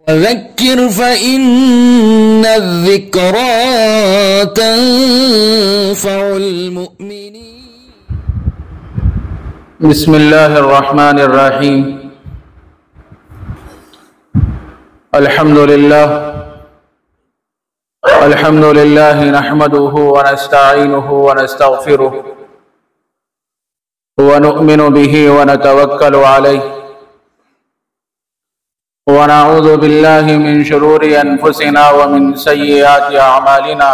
فذكر فإن الذكرى تنفع المؤمنين. بسم الله الرحمن الرحيم. الحمد لله نحمده ونستعينه ونستغفره ونؤمن به ونتوكل عليه ونعوذ بالله من شرور أنفسنا ومن سيئات أعمالنا.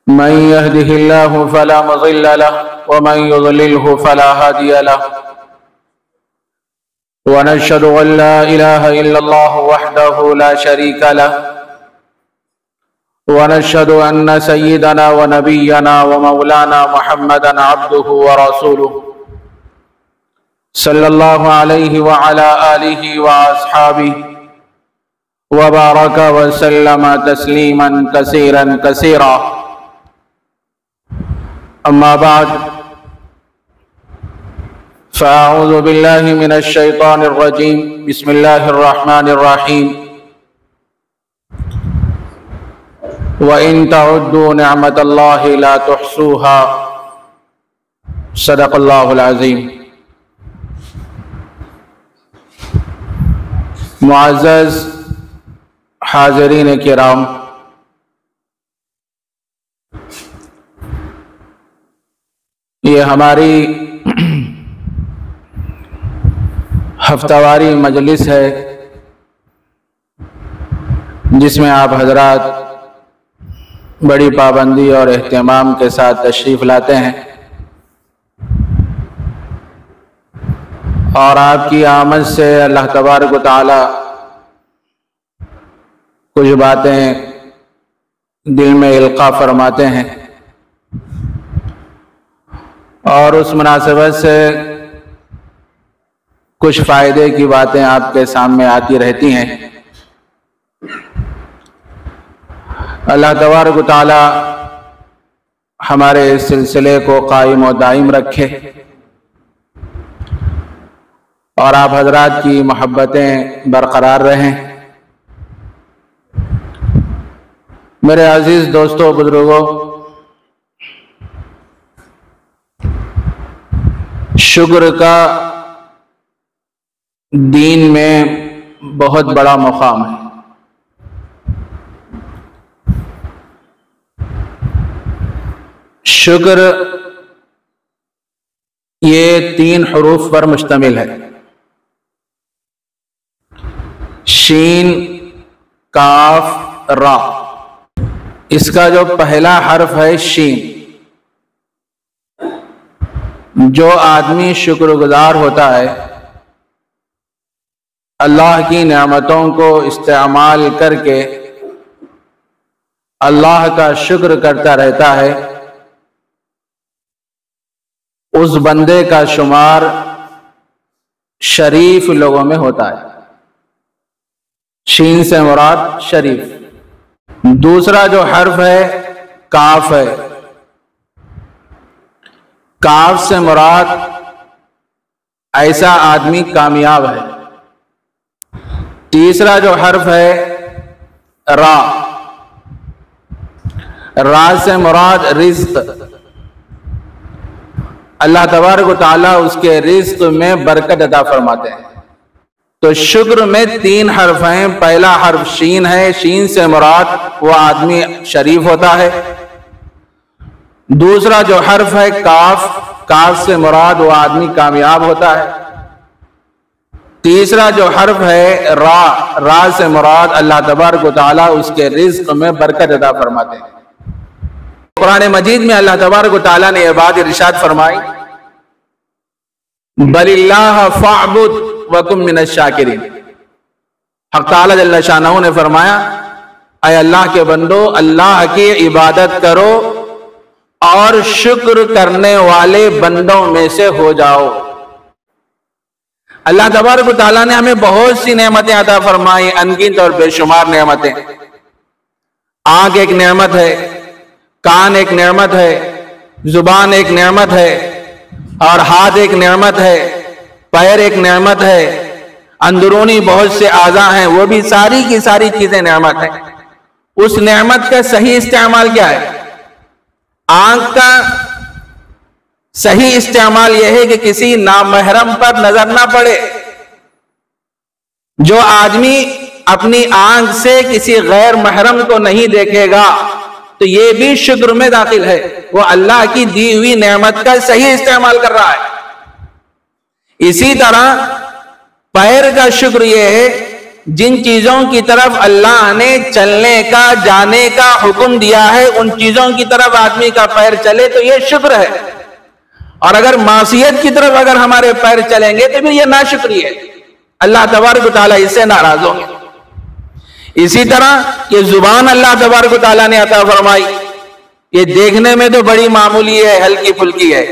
من يهده الله فلا مضل له ومن يضلله فلا هادي له. ونشهد أن لا إله إلا الله وحده لا شريك له. ونشهد أن سيدنا ونبينا ومولانا محمدا عبده ورسوله صلى الله عليه وعلى آله وأصحابه وبارك وسلم تسليما كثيرا كثيرا. أما بعد، فأعوذ بالله من الشيطان الرجيم. بسم الله الرحمن الرحيم. وَإِن تَعُدُّوا نِعْمَةَ اللَّهِ لَا تُحْصُوهَا. صدق اللہ العظیم. معزز حاضرین کرام، یہ ہماری ہفتہ واری مجلس ہے جس میں آپ حضرات بڑی پابندی اور اہتمام کے ساتھ تشریف لاتے ہیں، اور آپ کی آمد سے اللہ تبارک و تعالی کچھ باتیں دل میں القاء فرماتے ہیں، اور اس مناسبت سے کچھ فائدے کی باتیں آپ کے سامنے آتی رہتی ہیں. اللہ تبارک و تعالی ہمارے اس سلسلے کو قائم و دائم رکھے، اور آپ حضرات کی محبتیں برقرار رہیں. میرے عزیز دوستو، بزرگوں، شکر کا دین میں بہت بڑا مقام ہے. شکر یہ 3 حروف پر مشتمل ہے: شین، کاف، را. اس کا جو پہلا حرف ہے شین، جو آدمی شکر گزار ہوتا ہے، اللہ کی نعمتوں کو استعمال کر کے اللہ کا شکر کرتا رہتا ہے، اس بندے کا شمار شریف لوگوں میں ہوتا ہے. شین سے مراد شریف. دوسرا جو حرف ہے کاف ہے. کاف سے مراد ایسا آدمی کامیاب ہے. تیسرا جو حرف ہے را. را سے مراد رزق. اللہ تبارک و تعالیٰ اس کے رزق میں برکت عطا فرماتے ہیں. تو شکر میں 3 حرف ہیں. پہلا حرف شین ہے. شین سے مراد وہ آدمی شریف ہوتا ہے. دوسرا جو حرف ہے کاف. کاف سے مراد وہ آدمی کامیاب ہوتا ہے. تیسرا جو حرف ہے را. را سے مراد اللہ تبارک و تعالیٰ اس کے رزق میں برکت عطا فرماتے ہیں. قرآن مجید میں اللہ تبارک و تعالیٰ نے یہ بات ارشاد فرمائی: بل اللہ فاعبد وکن من الشاکرین. حق تعالیٰ جل شانہ نے فرمایا: اے اللہ کے بندو، اللہ کی عبادت کرو اور شکر کرنے والے بندوں میں سے ہو جاؤ. اللہ تبارک و تعالیٰ نے ہمیں بہت سی نعمتیں عطا فرمائی، انگنت اور بے شمار نعمتیں. آنکھ ایک نعمت ہے، کان ایک نعمت ہے، زبان ایک نعمت ہے، اور ہاتھ ایک نعمت ہے، پیر ایک نعمت ہے، اندرونی بہت سے اعضاء ہیں، وہ بھی ساری کی ساری چیزیں نعمت ہیں۔ اس نعمت کا صحیح استعمال کیا ہے؟ آنکھ کا صحیح استعمال یہ ہے کہ کسی نامحرم پر نظر نہ پڑے۔ جو آدمی اپنی آنکھ سے کسی غیر محرم کو نہیں دیکھے گا تو یہ بھی شکر میں داخل ہے، وہ اللہ کی دی ہوئی نعمت کا صحیح استعمال کر رہا ہے۔ اسی طرح پیر کا شکر یہ ہے، جن چیزوں کی طرف اللہ نے چلنے کا جانے کا حکم دیا ہے ان چیزوں کی طرف آدمی کا پیر چلے تو یہ شکر ہے، اور اگر معصیت کی طرف اگر ہمارے پیر چلیں گے تو پھر یہ ناشکری ہے، اللہ تبارک و تعالیٰ اس سے ناراض ہوں گے۔ اسی طرح یہ زبان اللہ تبارک و تعالیٰ نے عطا فرمائی، یہ دیکھنے میں تو بڑی معمولی ہے، ہلکی پھلکی ہے۔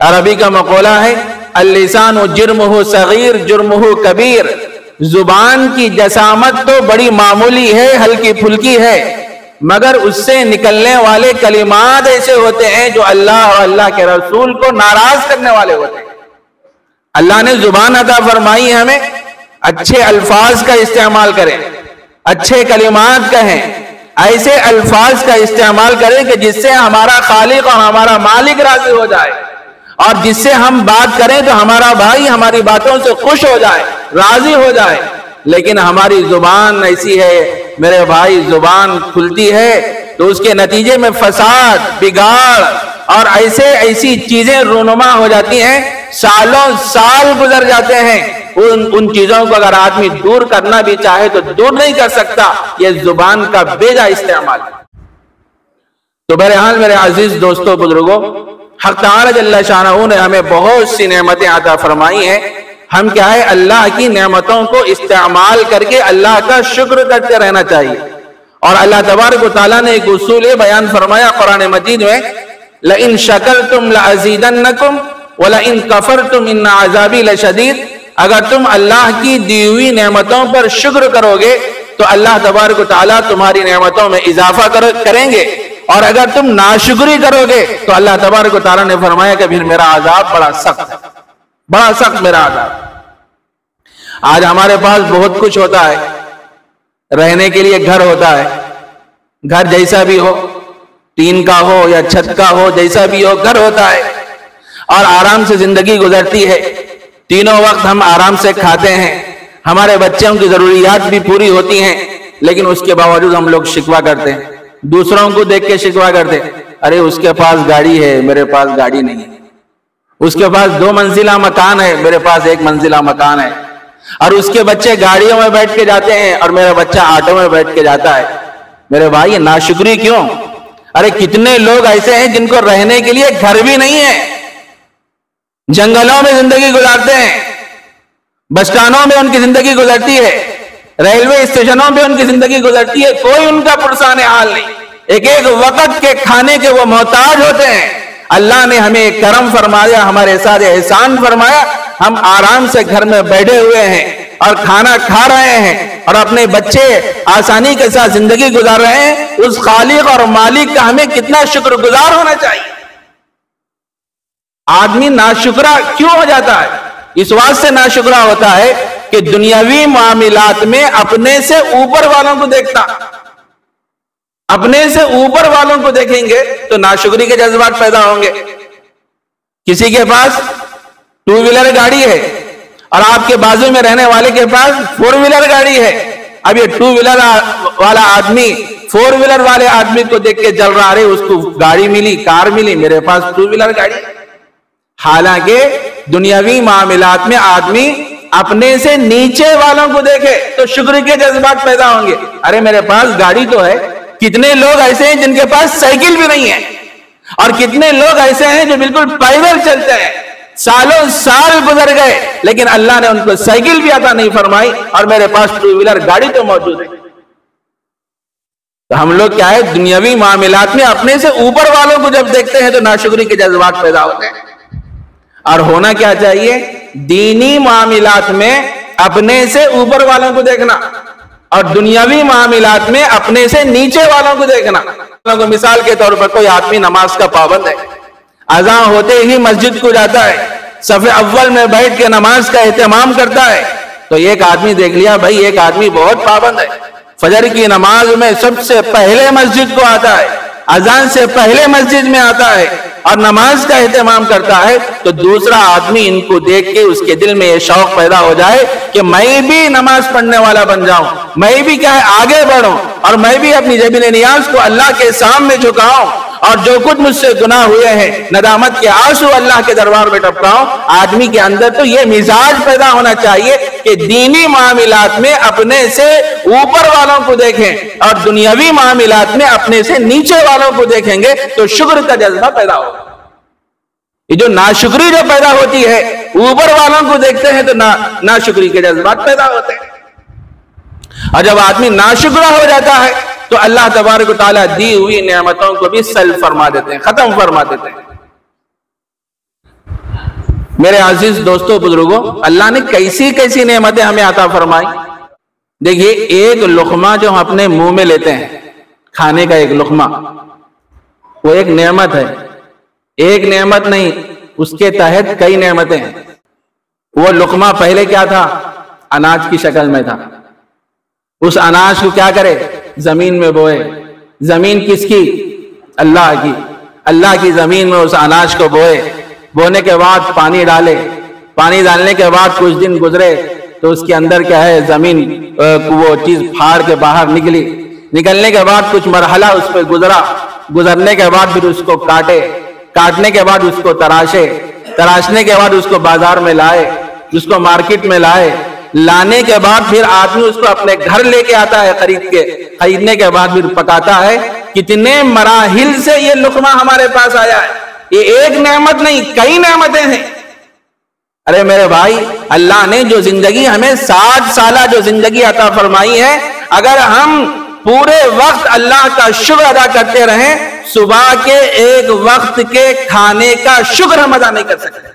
عربی کا مقولہ ہے اللسان جرمہ صغیر جرمہ کبیر، زبان کی جسامت تو بڑی معمولی ہے، ہلکی پھلکی ہے، مگر اس سے نکلنے والے کلمات ایسے ہوتے ہیں جو اللہ اور اللہ کے رسول کو ناراض کرنے والے ہوتے ہیں۔ اللہ نے زبان عطا فرمائی ہے ہمیں، اچھے الفاظ کا استعمال کریں، اچھے کلمات کہیں، ایسے الفاظ کا استعمال کریں کہ جس سے ہمارا خالق اور ہمارا مالک راضی ہو جائے، اور جس سے ہم بات کریں تو ہمارا بھائی ہماری باتوں سے خوش ہو جائے، راضی ہو جائے۔ لیکن ہماری زبان ایسی ہے میرے بھائی، زبان کھلتی ہے تو اس کے نتیجے میں فساد، بگاڑ اور ایسی چیزیں رونما ہو جاتی ہیں، سالوں سال گزر جاتے ہیں، ان چیزوں کو اگر آدمی دور کرنا بھی چاہے تو دور نہیں کر سکتا، یہ زبان کا بیجا استعمال۔ تو بہرحال میرے عزیز دوستوں بزرگوں، حق تعالی جل شانہ نے ہمیں بہت سی نعمتیں عطا فرمائی ہیں، ہم کیا ہے اللہ کی نعمتوں کو استعمال کر کے اللہ کا شکر کرتے رہنا چاہیے۔ اور اللہ تبارک و تعالیٰ نے ایک اصول بیان فرمایا قرآن مجید میں، لَإِن شَكَرْتُمْ لَأَزِيدَنَّكُمْ وَلَإِن كَفَرْتُمْ إِنَّ عَذَابِي لَشَدِيدٌ۔ اگر تم اللہ کی دی ہوئی نعمتوں پر شکر کرو گے تو اللہ تبارک و تعالیٰ تمہاری نعمتوں میں اضافہ کریں گے، اور اگر تم ناشکری کرو گے تو اللہ تبارک و تعالیٰ نے فرمایا کہ پھر میرا عذاب بڑا سخت ہے، بڑا سخت میرا عذاب۔ آج ہمارے پاس بہت کچھ ہوتا ہے، رہنے کے لیے گھر ہوتا ہے، گھر جیسا بھی ہو، ٹین کا ہو یا چھت کا ہو، جیسا بھی ہو گھر ہوتا ہے، اور آرام سے زندگی گزرتی ہے، تینوں وقت ہم آرام سے کھاتے ہیں، ہمارے بچوں کی ضروریات بھی پوری ہوتی ہیں، لیکن اس کے باوجود ہم لوگ شکوہ کرتے ہیں، دوسروں کو دیکھ کے شکوہ کرتے ہیں، ارے اس کے پاس گاڑی ہے میرے پاس گاڑی نہیں ہے، اس کے پاس 2 منزلہ مکان ہے میرے پاس 1 منزلہ مکان ہے، اور اس کے بچے گاڑیوں میں بیٹھ کے جاتے ہیں اور میرا بچہ آٹو میں بیٹھ کے جاتا ہے۔ میرے بھائی یہ ناشکری کیوں؟ ارے کتنے لوگ ایسے ہیں جن کو رہنے کے لیے گھر بھی نہیں ہے، جنگلوں میں زندگی گزارتے ہیں، بس اسٹانوں میں ان کی زندگی گزرتی ہے، ریلوے اسٹیشنوں پہ ان کی زندگی گزرتی ہے، کوئی ان کا پرسان حال نہیں، ایک ایک وقت کے کھانے کے وہ محتاج ہوتے ہیں۔ اللہ نے ہمیں کرم فرمایا، ہمارے ساتھ احسان فرمایا، ہم آرام سے گھر میں بیٹھے ہوئے ہیں اور کھانا کھا رہے ہیں اور اپنے بچے آسانی کے ساتھ زندگی گزار رہے ہیں، اس خالق اور مالک کا ہمیں کتنا شکر گزار ہونا چاہیے۔ آدمی ناشکرا کیوں ہو جاتا ہے؟ اس واسطے سے ناشکرا ہوتا ہے کہ دنیاوی معاملات میں اپنے سے اوپر والوں کو دیکھتا، اپنے سے اوپر والوں کو دیکھیں گے تو ناشکری کے جذبات پیدا ہوں گے۔ کسی کے پاس 2 ویلر گاڑی ہے اور آپ کے بازو میں رہنے والے کے پاس 4 ویلر گاڑی ہے، اب یہ 2 ویلر والا آدمی 4 ویلر والے آدمی کو دیکھ کے جل رہا، رہے اس کو گاڑی ملی، کار ملی، میرے پاس 2 ویلر گاڑی۔ حالانکہ دنیاوی معاملات میں آدمی اپنے سے نیچے والوں کو دیکھے تو شکر کے جذبات پیدا ہوں گے۔ ارے میرے پاس گاڑی تو ہے، کتنے لوگ ایسے ہیں جن کے پاس سائیکل بھی نہیں ہے، اور کتنے لوگ ایسے ہیں جو بالکل پیدل چلتے ہیں، سالوں سال گزر گئے لیکن اللہ نے ان کو سائیکل بھی عطا نہیں فرمائی، اور میرے پاس 2 ویلر گاڑی تو موجود ہے۔ تو ہم لوگ کیا ہے، دنیاوی معاملات میں اپنے سے اوپر والوں کو جب دیکھتے ہیں تو ناشکری کے جذبات پیدا ہوتے ہیں۔ اور ہونا کیا چاہیے؟ دینی معاملات میں اپنے سے اوپر والوں کو دیکھنا اور دنیاوی معاملات میں اپنے سے نیچے والوں کو دیکھنا۔ مثال کے طور پر کوئی آدمی نماز کا پابند ہے، اذان ہوتے ہی مسجد کو جاتا ہے، صف اول میں بیٹھ کے نماز کا اہتمام کرتا ہے، تو ایک آدمی دیکھ لیا بھائی ایک آدمی بہت پابند ہے، فجر کی نماز میں سب سے پہلے مسجد کو آتا ہے، اذان سے پہلے مسجد میں آتا ہے اور نماز کا اہتمام کرتا ہے، تو دوسرا آدمی ان کو دیکھ کے اس کے دل میں یہ شوق پیدا ہو جائے کہ میں بھی نماز پڑھنے والا بن جاؤں، میں بھی کیا ہے آگے بڑھوں، اور میں بھی اپنی جبین نیاز کو اللہ کے سامنے جھکاؤں، اور جو کچھ مجھ سے گناہ ہوئے ہیں ندامت کے آنسو اللہ کے دربار میں ٹپکاؤں۔ آدمی کے اندر تو یہ مزاج پیدا ہونا چاہیے کہ دینی معاملات میں اپنے سے اوپر والوں کو دیکھیں اور دنیاوی معاملات میں اپنے سے نیچے والوں کو دیکھیں گے تو شکر کا جذبہ پیدا ہوگا۔ یہ جو ناشکری جو پیدا ہوتی ہے، اوپر والوں کو دیکھتے ہیں تو ناشکری کے جذبات پیدا ہوتے ہیں، اور جب آدمی ناشکرہ ہو جاتا ہے تو اللہ تبارک و تعالیٰ دی ہوئی نعمتوں کو بھی سلب فرما دیتے ہیں، ختم فرما دیتے ہیں۔ میرے عزیز دوستو بزرگوں، اللہ نے کیسی کیسی نعمتیں ہمیں عطا فرمائی۔ دیکھیے ایک لقمہ جو ہم اپنے منہ میں لیتے ہیں، کھانے کا ایک لقمہ، وہ ایک نعمت ہے، ایک نعمت نہیں، اس کے تحت کئی نعمتیں ہیں۔ وہ لقمہ پہلے کیا تھا؟ اناج کی شکل میں تھا۔ اس اناج کو کیا کرے؟ زمین میں بوئے۔ زمین کس کی؟ اللہ کی۔ اللہ کی زمین میں اس اناج کو بوئے، بونے کے بعد پانی ڈالے، پانی ڈالنے کے بعد کچھ دن گزرے تو اس کے اندر کیا ہے؟ زمین وہ چیز پھاڑ کے باہر نکلی، نکلنے کے بعد کچھ مرحلہ اس پہ گزرا، گزرنے کے بعد پھر اس کو کاٹے، کاٹنے کے بعد اس کو تراشے، تراشنے کے بعد اس کو بازار میں لائے، اس کو مارکیٹ میں لائے، لانے کے بعد پھر آدمی اس کو اپنے گھر لے کے آتا ہے خرید کے، خریدنے کے بعد پھر پکاتا ہے۔ کتنے مراحل سے یہ لقمہ ہمارے پاس آیا ہے، یہ ایک نعمت نہیں کئی نعمتیں ہیں۔ ارے میرے بھائی، اللہ نے جو زندگی ہمیں 60 سالہ جو زندگی عطا فرمائی ہے، اگر ہم پورے وقت اللہ کا شکر ادا کرتے رہیں، صبح کے ایک وقت کے کھانے کا شکر ہم ادا نہیں کر سکتے۔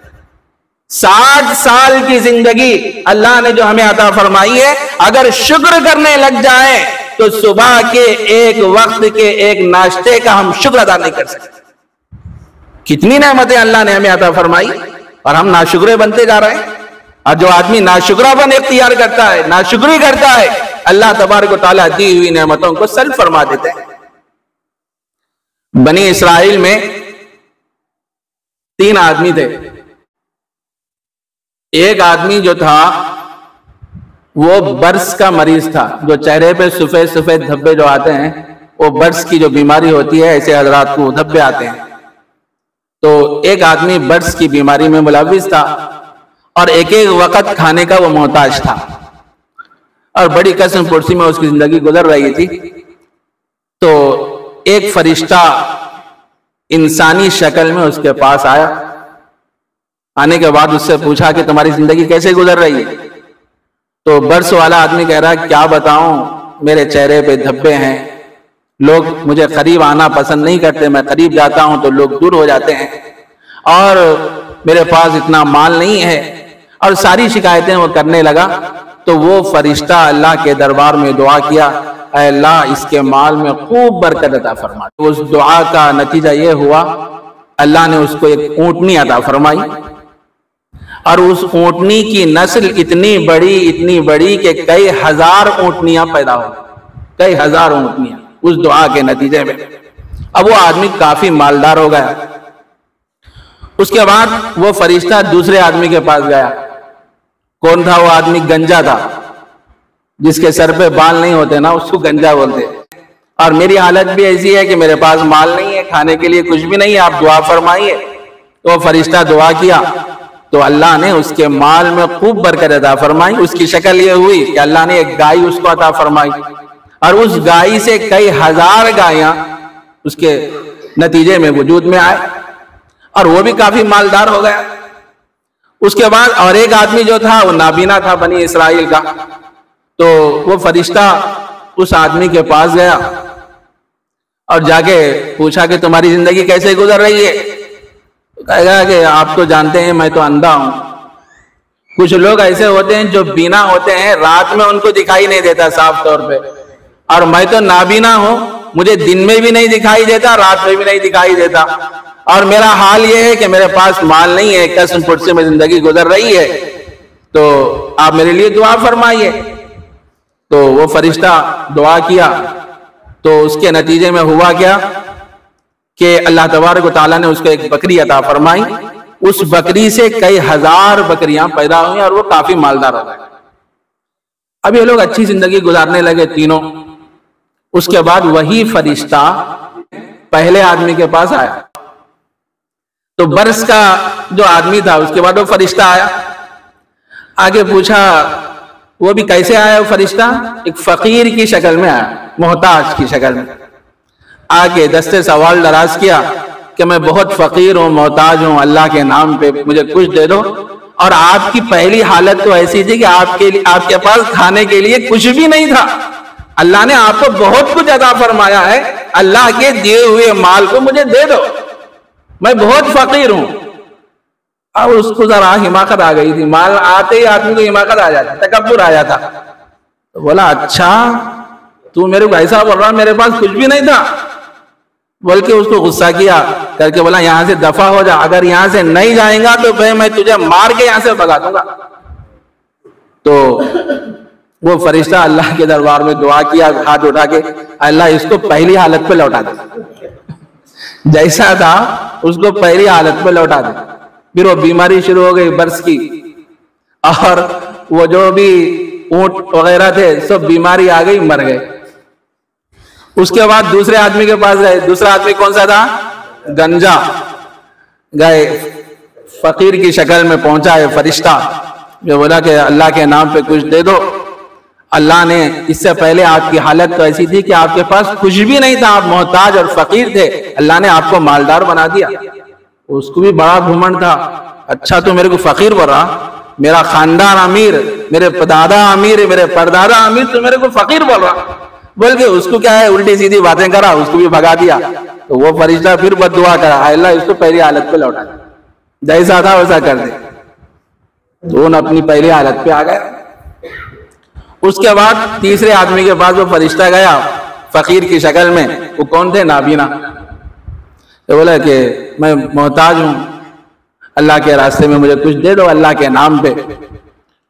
60 سال کی زندگی اللہ نے جو ہمیں عطا فرمائی ہے، اگر شکر کرنے لگ جائیں تو صبح کے ایک وقت کے ایک ناشتے کا ہم شکر ادا نہیں کر سکتے۔ کتنی نعمتیں اللہ نے ہمیں عطا فرمائی اور ہم ناشکرے بنتے جا رہے ہیں۔ اور جو آدمی ناشکرہ بن اختیار کرتا ہے، ناشکری کرتا ہے، اللہ تبارک و تعالیٰ دی ہوئی نعمتوں کو سلب فرما دیتے ہیں۔ بنی اسرائیل میں 3 آدمی تھے۔ ایک آدمی جو تھا وہ برس کا مریض تھا، جو چہرے پہ سفید سفید دھبے جو آتے ہیں، وہ برس کی جو بیماری ہوتی ہے، ایسے حضرات کو دھبے آتے ہیں۔ تو ایک آدمی برس کی بیماری میں ملوث تھا اور ایک ایک وقت کھانے کا وہ محتاج تھا، اور بڑی قسم پرسی میں اس کی زندگی گزر رہی تھی۔ تو ایک فرشتہ انسانی شکل میں اس کے پاس آیا، آنے کے بعد اس سے پوچھا کہ تمہاری زندگی کیسے گزر رہی ہے؟ تو برس والا آدمی کہہ رہا کیا بتاؤں، میرے چہرے پہ دھبے ہیں، لوگ مجھے قریب آنا پسند نہیں کرتے، میں قریب جاتا ہوں تو لوگ دور ہو جاتے ہیں، اور میرے پاس اتنا مال نہیں ہے، اور ساری شکایتیں وہ کرنے لگا۔ تو وہ فرشتہ اللہ کے دربار میں دعا کیا، اے اللہ اس کے مال میں خوب برکت عطا فرما۔ اس دعا کا نتیجہ یہ ہوا اللہ نے اس کو ایک اونٹنی عطا فرمائی، اور اس اونٹنی کی نسل اتنی بڑی کہ کئی ہزار اونٹنیاں پیدا ہو، کئی ہزار اونٹنیاں اس دعا کے نتیجے میں۔ اب وہ آدمی کافی مالدار ہو گیا۔ اس کے بعد وہ فرشتہ دوسرے آدمی کے پاس گیا۔ کون تھا وہ آدمی؟ گنجا تھا، جس کے سر پہ بال نہیں ہوتے نا، اس کو گنجا بولتے۔ اور میری حالت بھی ایسی ہے کہ میرے پاس مال نہیں ہے، کھانے کے لیے کچھ بھی نہیں ہے، آپ دعا فرمائیے۔ تو وہ فرشتہ دعا کیا تو اللہ نے اس کے مال میں خوب برکت عطا فرمائی۔ اس کی شکل یہ ہوئی کہ اللہ نے ایک گائے اس کو عطا فرمائی، اور اس گائے سے کئی ہزار گائیاں اس کے نتیجے میں وجود میں آئے، اور وہ بھی کافی مالدار ہو گیا۔ اس کے بعد اور ایک آدمی جو تھا وہ نابینا تھا بنی اسرائیل کا۔ تو وہ فرشتہ اس آدمی کے پاس گیا اور جا کے پوچھا کہ تمہاری زندگی کیسے گزر رہی ہے؟ کہے گا کہ آپ تو جانتے ہیں میں تو اندھا ہوں۔ کچھ لوگ ایسے ہوتے ہیں جو بینا ہوتے ہیں، رات میں ان کو دکھائی نہیں دیتا صاف طور پہ، اور میں تو نابینا ہوں، مجھے دن میں بھی نہیں دکھائی دیتا، رات میں بھی نہیں دکھائی دیتا، اور میرا حال یہ ہے کہ میرے پاس مال نہیں ہے، قسم پھٹ سے میں زندگی گزر رہی ہے۔ تو آپ میرے لیے دعا فرمائیے۔ تو وہ فرشتہ دعا کیا، تو اس کے نتیجے میں ہوا کیا کہ اللہ تبارک و تعالیٰ نے اس کو ایک بکری عطا فرمائی۔ اس بکری سے کئی ہزار بکریاں پیدا ہوئیں اور وہ کافی مالدار ہو گئے۔ اب یہ لوگ اچھی زندگی گزارنے لگے تینوں۔ اس کے بعد وہی فرشتہ پہلے آدمی کے پاس آیا، تو برس کا جو آدمی تھا اس کے بعد وہ فرشتہ آیا، آگے پوچھا وہ بھی کیسے آیا وہ فرشتہ؟ ایک فقیر کی شکل میں آیا، محتاج کی شکل میں آگے دستے سوال دراز کیا کہ میں بہت فقیر ہوں، محتاج ہوں، اللہ کے نام پہ مجھے کچھ دے دو۔ اور آپ کی پہلی حالت تو ایسی تھی کہ آپ کے پاس کھانے کے لیے کچھ بھی نہیں تھا، اللہ نے آپ کو بہت کچھ عطا فرمایا ہے، اللہ کے دیے ہوئے مال کو مجھے دے دو، میں بہت فقیر ہوں۔ اب اس کو ذرا حماقت آ گئی تھی، مال آتے ہی آدمی کو حماقت آ جاتا، تکبر آ جاتا۔ تو بولا اچھا تو میرے کو ایسا بول رہا میرے پاس کچھ بھی نہیں تھا، بول کے اس کو غصہ کیا کر کے بولا یہاں سے دفع ہو جا، اگر یہاں سے نہیں جائیں گا تو پھر میں تجھے مار کے یہاں سے بھگا دوں گا۔ تو وہ فرشتہ اللہ کے دربار میں دعا کیا ہاتھ اٹھا کے، اللہ اس کو پہلی حالت پہ لوٹا دے، جیسا تھا اس کو پہلی حالت پہ لوٹا دے۔ پھر وہ بیماری شروع ہو گئی برس کی، اور وہ جو بھی اونٹ وغیرہ تھے سب بیماری آ گئی، مر گئے۔ اس کے بعد دوسرے آدمی کے پاس گئے، دوسرا آدمی کون سا تھا؟ گنجا، گئے فقیر کی شکل میں پہنچا ہے فرشتہ، جو بولا کہ اللہ کے نام پہ کچھ دے دو۔ اللہ نے اس سے پہلے آپ کی حالت تو ایسی تھی کہ آپ کے پاس کچھ بھی نہیں تھا، آپ محتاج اور فقیر تھے، اللہ نے آپ کو مالدار بنا دیا۔ اس کو بھی بڑا گھمنڈ تھا، اچھا تو میرے کو فقیر بول رہا، میرا خاندان امیر، میرے دادا امیر، میرے پردادا امیر، تو میرے کو فقیر بول رہا، بول کے اس کو کیا ہے الٹی سیدھی باتیں کرا، اس کو بھی بھگا دیا۔ تو وہ فرشتہ پھر بد دعا کرا، اللہ اس کو پہلی حالت پہ لوٹا دے، جیسا تھا ویسا کر دے۔ تو وہ اپنی پہلی حالت پہ آ گئے۔ اس کے بعد تیسرے آدمی کے پاس وہ فرشتہ گیا فقیر کی شکل میں، وہ کون تھے؟ نابینا۔ تو بولا کہ میں محتاج ہوں، اللہ کے راستے میں مجھے کچھ دے دو اللہ کے نام پہ۔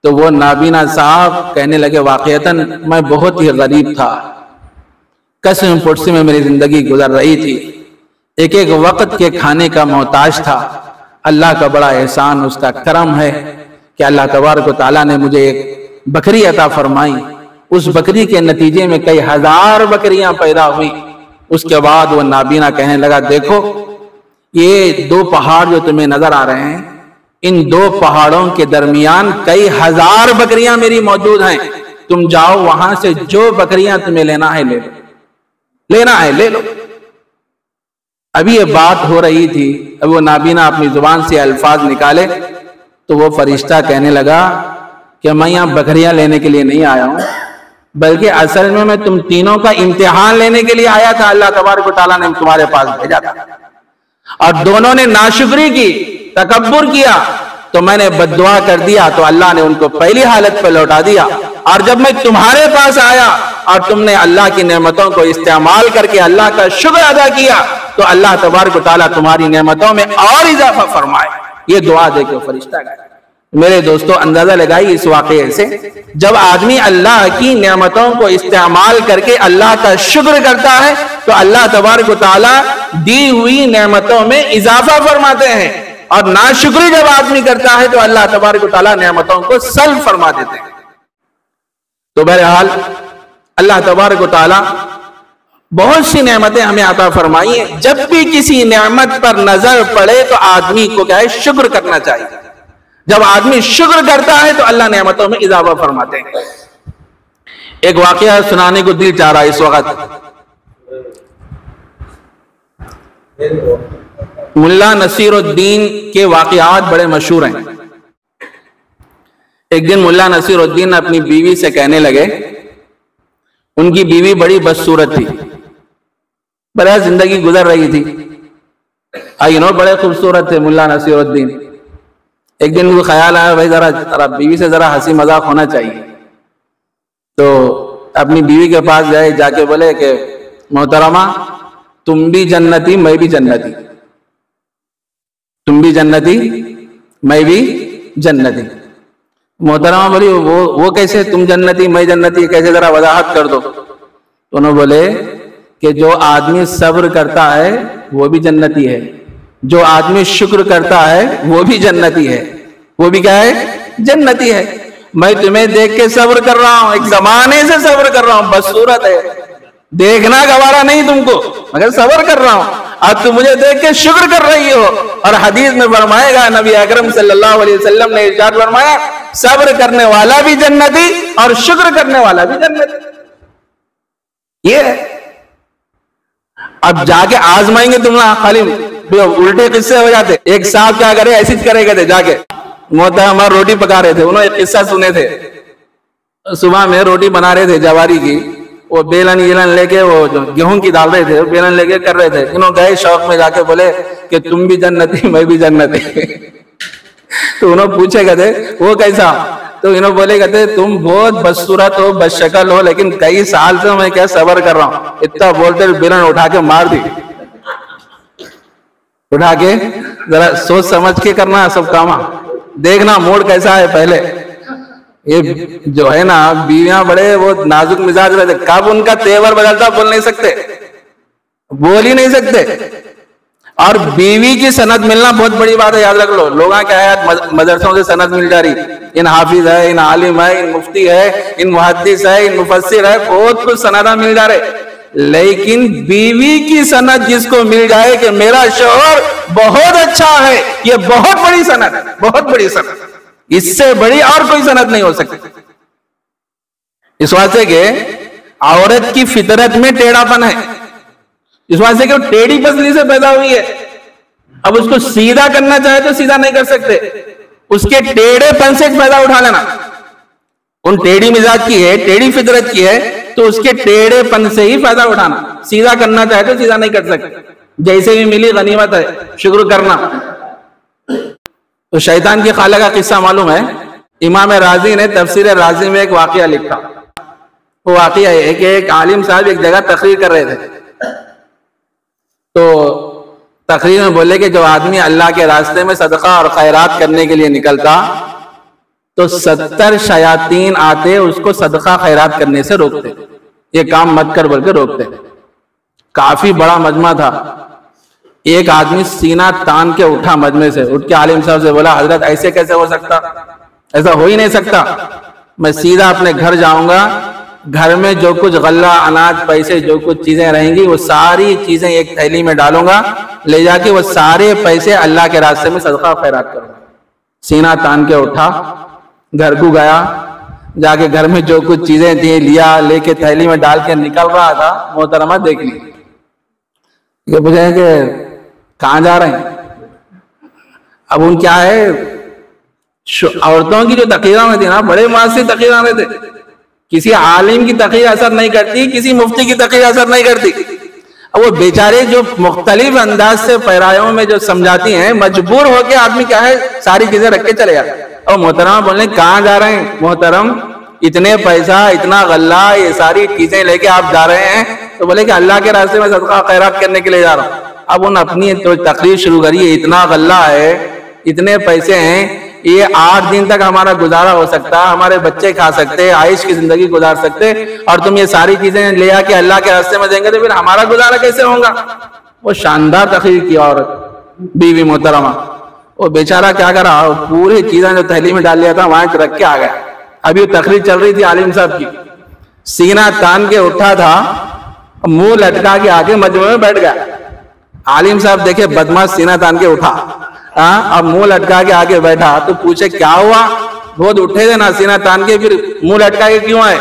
تو وہ نابینا صاحب کہنے لگے واقعتاً میں بہت ہی غریب تھا، قسم پرسی میں میری زندگی گزر رہی تھی، ایک ایک وقت کے کھانے کا محتاج تھا۔ اللہ کا بڑا احسان، اس کا کرم ہے کہ اللہ تبارک و تعالیٰ نے مجھے ایک بکری عطا فرمائی، اس بکری کے نتیجے میں کئی ہزار بکریاں پیدا ہوئی۔ اس کے بعد وہ نابینا کہنے لگا دیکھو یہ دو پہاڑ جو تمہیں نظر آ رہے ہیں، ان دو پہاڑوں کے درمیان کئی ہزار بکریاں میری موجود ہیں، تم جاؤ وہاں سے جو بکریاں تمہیں لینا ہے لے لو، لینا ہے لے لو۔ ابھی یہ بات ہو رہی تھی، اب وہ نابینا اپنی زبان سے الفاظ نکالے تو وہ فرشتہ کہنے لگا کہ میں یہاں بکریاں لینے کے لیے نہیں آیا ہوں، بلکہ اصل میں تم تینوں کا امتحان لینے کے لیے آیا تھا، اللہ تبارک و تعالیٰ نے تمہارے پاس بھیجا تھا، اور دونوں نے ناشکری کی، تکبر کیا، تو میں نے بد دعا کر دیا، تو اللہ نے ان کو پہلی حالت پہ لوٹا دیا۔ اور جب میں تمہارے پاس آیا اور تم نے اللہ کی نعمتوں کو استعمال کر کے اللہ کا شکر ادا کیا، تو اللہ تبارک و تعالیٰ تمہاری نعمتوں میں اور اضافہ فرمائے۔ یہ دعا دے کے فرشتہ گئے۔ میرے دوستو اندازہ لگائی اس واقعے سے، جب آدمی اللہ کی نعمتوں کو استعمال کر کے اللہ کا شکر کرتا ہے تو اللہ تبارک و تعالیٰ دی ہوئی نعمتوں میں اضافہ فرماتے ہیں، اور ناشکری جب آدمی کرتا ہے تو اللہ تبارک و تعالیٰ نعمتوں کو سلب فرما دیتے ہیں۔ تو بہرحال اللہ تبارک و تعالیٰ بہت سی نعمتیں ہمیں عطا فرمائی ہیں، جب بھی کسی نعمت پر نظر پڑے تو آدمی کو کیا ہے شکر کرنا چاہیے۔ جب آدمی شکر کرتا ہے تو اللہ نعمتوں میں اضافہ فرماتے ہیں۔ ایک واقعہ سنانے کو دل چاہ رہا ہے اس وقت۔ ملا نصیر الدین کے واقعات بڑے مشہور ہیں۔ ایک دن ملا نصیر الدین اپنی بیوی سے کہنے لگے، ان کی بیوی بڑی بدصورت تھی، بڑا زندگی گزر رہی تھی، بڑے خوبصورت تھے ملا نصیر الدین۔ ایک دن وہ خیال آیا بھائی ذرا بیوی سے ذرا ہنسی مذاق ہونا چاہیے، تو اپنی بیوی کے پاس گئے، جا کے بولے کہ محترمہ تم بھی جنتی میں بھی جنتی، تم بھی جنتی میں بھی جنتی۔ محترمہ بولی وہ کیسے، تم جنتی میں جنتی، کیسے، ذرا وضاحت کر دو. تو انہوں بولے کہ جو آدمی صبر کرتا ہے وہ بھی جنتی ہے، جو آدمی شکر کرتا ہے وہ بھی جنتی ہے. وہ بھی کیا ہے؟ جنتی ہے. میں تمہیں دیکھ کے صبر کر رہا ہوں، ایک زمانے سے صبر کر رہا ہوں، بدصورت ہے، دیکھنا گوارا نہیں تم کو، مگر صبر کر رہا ہوں. اب تم مجھے دیکھ کے شکر کر رہی ہو. اور حدیث میں فرمائے گا، نبی اکرم صلی اللہ علیہ وسلم نے ارشاد فرمایا، صبر کرنے والا بھی جنتی اور شکر کرنے والا بھی جنتی. یہ ہے. اب جا کے آزمائیں گے تم نا، خالی الٹے قصے ہو جاتے. ایک صاحب کیا کرے، ایسی کرے گئے تھے، جا کے محترم روٹی پکا رہے تھے. انہوں نے ایک قصہ سنے تھے. صبح میں روٹی بنا رہے تھے جواری کی، وہ بیلن لے کے، وہ جو گیہوں کی ڈال رہے تھے، بیلن لے کے کر رہے تھے. انہوں گئے شوق میں، جا کے بولے کہ تم بھی جنتی میں بھی جنتی. تو انہوں پوچھے گئے وہ کیسا؟ تو انہوں بولے کہتے تم بہت بدصورت ہو، بد شکل ہو، لیکن کئی سال سے میں کیا صبر کر رہا ہوں. اتنا بولتے بیلن اٹھا کے مار دی. اٹھا کے ذرا سوچ سمجھ کے کرنا سب کام، دیکھنا موڈ کیسا ہے. پہلے یہ جو ہے نا بیویاں بڑے وہ نازک مزاج رہتے، کب ان کا تیور بدلتا بول نہیں سکتے، بول ہی نہیں سکتے. اور بیوی کی سند ملنا بہت بڑی بات ہے، یاد رکھ لو. لوگ کیا ہے مدرسوں سے سند مل جا رہی، ان حافظ ہے، ان عالم ہے، ان مفتی ہے، ان محدث ہے، ان مفسر ہے، بہت کچھ سندہ مل جا رہے. لیکن بیوی کی سند جس کو مل جائے کہ میرا شوہر بہت اچھا ہے، یہ بہت بڑی سند ہے، بہت بڑی سند. اس سے بڑی اور کوئی سند نہیں ہو سکتی. اس واسطے کہ عورت کی فطرت میں ٹیڑھا پن ہے، اس واسطے کہ وہ ٹیڑھی پسلی سے پیدا ہوئی ہے. اب اس کو سیدھا کرنا چاہے تو سیدھا نہیں کر سکتے، اس کے ٹیڑھے پن سے فائدہ اٹھا لینا. ان ٹیڑھی مزاج کی ہے، ٹیڑھی فطرت کی ہے، تو اس کے ٹیڑھے پن سے ہی فائدہ اٹھانا. سیدھا کرنا چاہے تو سیدھا نہیں کر سکتے. جیسے بھی ملی غنیمت ہے، شکر کرنا. تو شیطان کی خالہ کا قصہ معلوم ہے. امام رازی نے تفسیر رازی میں ایک واقعہ لکھا. وہ واقعہ ہے کہ ایک عالم صاحب ایک جگہ تقریر کر رہے تھے. تو تقریر میں بولے کہ جو آدمی اللہ کے راستے میں صدقہ اور خیرات کرنے کے لیے نکلتا تو 70 شیاطین آتے اس کو صدقہ خیرات کرنے سے روکتے، یہ کام مت کر بول کے روکتے. کافی بڑا مجمع تھا. ایک آدمی سینہ تان کے اٹھا مجمع سے، اٹھ کے عالم صاحب سے بولا، حضرت ایسے کیسے ہو سکتا، ایسا ہو ہی نہیں سکتا. میں سیدھا اپنے گھر جاؤں گا، گھر میں جو کچھ غلہ اناج پیسے جو کچھ چیزیں رہیں گی وہ ساری چیزیں ایک تھیلی میں ڈالوں گا، لے جا کے وہ سارے پیسے اللہ کے راستے میں صدقہ خیرات کروں گا. سینہ تان کے اٹھا، گھر کو گیا، جا کے گھر میں جو کچھ چیزیں تھیں لیا، لے کے تھیلی میں ڈال کے نکل رہا تھا. محترمہ دیکھ لی، یہ پوچھیں کہ کہاں جا رہے ہیں. اب ان کیا ہے، عورتوں کی جو تقریریں تھی نا، بڑے معاشی تقریریں رہتے، کسی عالم کی تقریر اثر نہیں کرتی، کسی مفتی کی تقریر اثر نہیں کرتی. اب وہ بیچارے جو مختلف انداز سے پیرایوں میں جو سمجھاتی ہیں، مجبور ہو کے آدمی کیا ہے ساری چیزیں رکھ کے چلے جاتا. اور محترمہ بولنے کہاں جا رہے ہیں. محترم اتنے پیسہ، اتنا غلہ، یہ ساری چیزیں لے کے آپ جا رہے ہیں. تو بولے کہ اللہ کے راستے میں صدقہ خیرات کرنے کے لیے جا رہا ہوں. اب ان اپنی تو تقریر شروع کری، اتنا غلہ ہے، اتنے پیسے ہیں، یہ 8 دن تک ہمارا گزارا ہو سکتا، ہمارے بچے کھا سکتے، عائش کی زندگی گزار سکتے، اور تم یہ ساری چیزیں لے آ کے اللہ کے راستے میں دیں گے تو پھر ہمارا گزارا کیسے ہوگا. وہ شاندار تقریر کی عورت، بیوی محترمہ. وہ بیچارہ کیا کرا، پوری چیزیں جو تھیلی میں ڈال لیا تھا وہاں رکھ کے آ گیا. ابھی وہ تقریر چل رہی تھی عالم صاحب کی، سینہ تان کے اٹھا تھا، منہ لٹکا کے آگے مجمع میں بیٹھ گیا. عالم صاحب دیکھے بدماش سینہ تان کے اٹھا، اب منہ لٹکا کے آگے بیٹھا تو پوچھے کیا ہوا. بہت اٹھے تھے نا سینہ تان کے، پھر منہ لٹکا کے کیوں آئے.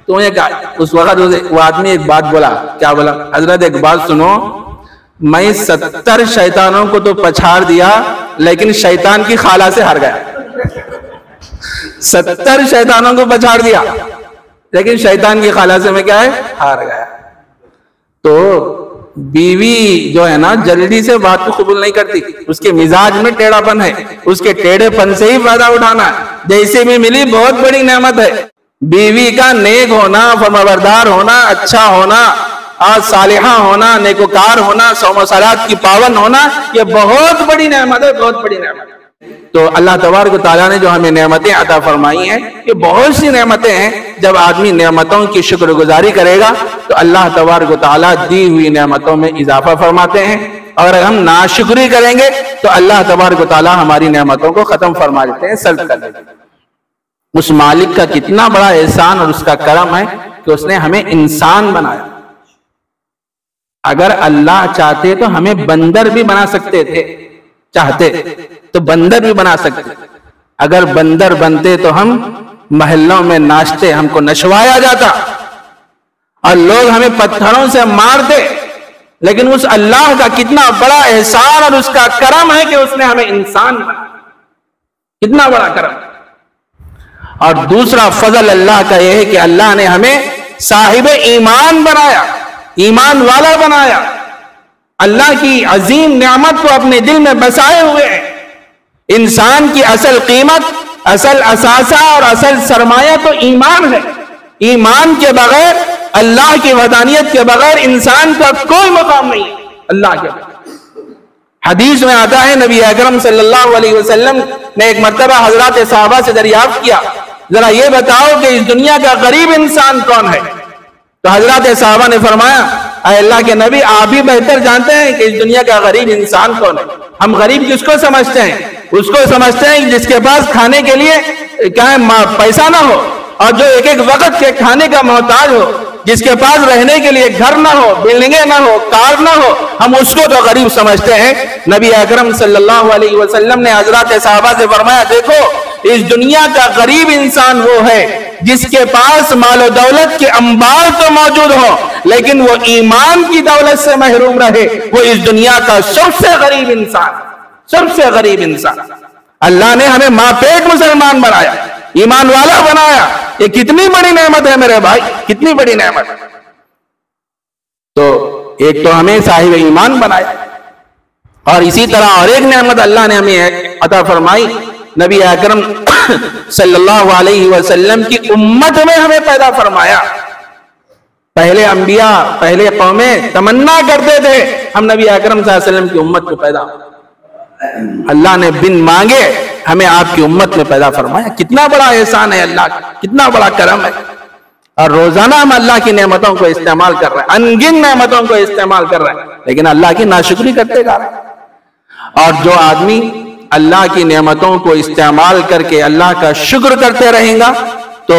تو اس وقت وہ آدمی ایک بات بولا. کیا بولا؟ حضرت ایک بات سنو، میں 70 شیطانوں کو تو پچھاڑ دیا لیکن شیطان کی خالہ سے ہار گیا. 70 شیطانوں کو پچھاڑ دیا لیکن شیطان کی خالہ سے میں کیا ہے ہار گیا. تو بیوی جو ہے نا جلدی سے بات کو قبول نہیں کرتی، اس کے مزاج میں ٹیڑھا پن ہے، اس کے ٹیڑھے پن سے ہی فائدہ اٹھانا ہے. جیسے بھی ملی بہت بڑی نعمت ہے. بیوی کا نیک ہونا، فرمانبردار ہونا، اچھا ہونا اور صالحہ ہونا، نیکوکار ہونا، صوم و صلات کی پابند ہونا، یہ بہت بڑی نعمت ہے، بہت بڑی نعمت ہے. تو اللہ تبارک و تعالیٰ نے جو ہمیں نعمتیں عطا فرمائی ہیں، یہ بہت سی نعمتیں ہیں. جب آدمی نعمتوں کی شکر گزاری کرے گا تو اللہ تبارک و تعالیٰ دی ہوئی نعمتوں میں اضافہ فرماتے ہیں. اور اگر ہم ناشکری کریں گے تو اللہ تبارک و تعالیٰ ہماری نعمتوں کو ختم فرما دیتے ہیں، سلب کر دیتے ہیں. اس مالک کا کتنا بڑا احسان اور اس کا کرم ہے کہ اس نے ہمیں انسان بنایا. اگر اللہ چاہتے تو ہمیں بندر بھی بنا سکتے تھے، چاہتے تو بندر بھی بنا سکتے. اگر بندر بنتے تو ہم محلوں میں ناچتے، ہم کو نشوایا جاتا اور لوگ ہمیں پتھروں سے مارتے. لیکن اس اللہ کا کتنا بڑا احسان اور اس کا کرم ہے کہ اس نے ہمیں انسان بنایا. کتنا بڑا کرم. اور دوسرا فضل اللہ کا یہ ہے کہ اللہ نے ہمیں صاحب ایمان بنایا، ایمان والا بنایا. اللہ کی عظیم نعمت کو اپنے دل میں بسائے ہوئے ہیں. انسان کی اصل قیمت، اصل اثاثہ اور اصل سرمایہ تو ایمان ہے. ایمان کے بغیر، اللہ کی وحدانیت کے بغیر انسان کا کوئی مقام نہیں ہے. اللہ کے بغیر. حدیث میں آتا ہے نبی اکرم صلی اللہ علیہ وسلم نے ایک مرتبہ حضرات صحابہ سے دریافت کیا، ذرا یہ بتاؤ کہ اس دنیا کا غریب انسان کون ہے؟ تو حضرات صحابہ نے فرمایا، اے اللہ کے نبی، آپ بھی بہتر جانتے ہیں کہ اس دنیا کا غریب انسان کون ہے. ہم غریب کس کو سمجھتے ہیں؟ اس کو سمجھتے ہیں جس کے پاس کھانے کے لیے کیا ہے پیسہ نہ ہو، اور جو ایک ایک وقت کے کھانے کا محتاج ہو، جس کے پاس رہنے کے لیے گھر نہ ہو، بلڈنگیں نہ ہو، کار نہ ہو، ہم اس کو تو غریب سمجھتے ہیں. نبی اکرم صلی اللہ علیہ وسلم نے حضرات صحابہ سے فرمایا، دیکھو اس دنیا کا غریب انسان وہ ہے جس کے پاس مال و دولت کے انبار تو موجود ہو لیکن وہ ایمان کی دولت سے محروم رہے. وہ اس دنیا کا سب سے غریب انسان، سب سے غریب انسان. اللہ نے ہمیں ماں پیٹ مسلمان بنایا، ایمان والا بنایا. یہ کتنی بڑی نعمت ہے میرے بھائی، کتنی بڑی نعمت. تو ایک تو ہمیں صاحب ایمان بنایا، اور اسی طرح اور ایک نعمت اللہ نے ہمیں عطا فرمائی، نبی اکرم صلی اللہ علیہ وسلم کی امت میں ہمیں پیدا فرمایا. پہلے انبیاء، پہلے قومیں تمنا کرتے تھے ہم نبی اکرم صلی اللہ علیہ وسلم کی امت میں پیدا. اللہ نے بن مانگے ہمیں آپ کی امت میں پیدا فرمایا. کتنا بڑا احسان ہے اللہ کا، کتنا بڑا کرم ہے. اور روزانہ ہم اللہ کی نعمتوں کو استعمال کر رہے ہیں، ان گن نعمتوں کو استعمال کر رہے ہیں، لیکن اللہ کی ناشکری کرتے جا رہے ہیں. اور جو آدمی اللہ کی نعمتوں کو استعمال کر کے اللہ کا شکر کرتے رہیں گا تو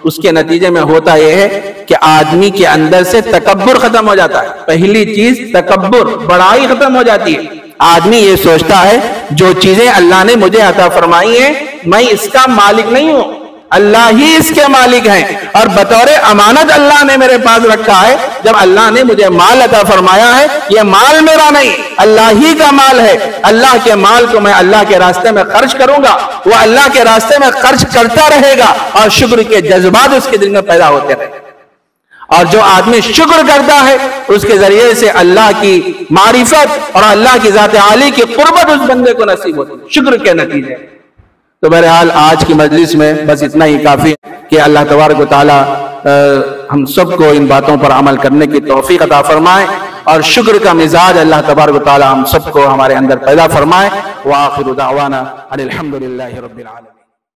اس کے نتیجے میں ہوتا یہ ہے کہ آدمی کے اندر سے تکبر ختم ہو جاتا ہے. پہلی چیز تکبر، بڑائی ختم ہو جاتی ہے. آدمی یہ سوچتا ہے جو چیزیں اللہ نے مجھے عطا فرمائی ہیں میں اس کا مالک نہیں ہوں، اللہ ہی اس کے مالک ہیں، اور بطور امانت اللہ نے میرے پاس رکھا ہے. جب اللہ نے مجھے مال عطا فرمایا ہے، یہ مال میرا نہیں، اللہ ہی کا مال ہے. اللہ کے مال کو میں اللہ کے راستے میں خرچ کروں گا، وہ اللہ کے راستے میں خرچ کرتا رہے گا، اور شکر کے جذبات اس کے دل میں پیدا ہوتے رہے. اور جو آدمی شکر کرتا ہے اس کے ذریعے سے اللہ کی معرفت اور اللہ کی ذات عالی کی قربت اس بندے کو نصیب ہوتی ہے شکر کے نتیجے. تو بہرحال آج کی مجلس میں بس اتنا ہی کافی کہ اللہ تبارک و تعالی ہم سب کو ان باتوں پر عمل کرنے کی توفیق عطا فرمائے، اور شکر کا مزاج اللہ تبارک و تعالی ہم سب کو ہمارے اندر پیدا فرمائے. وآخر دعوانا ان الحمد للہ رب العالمین.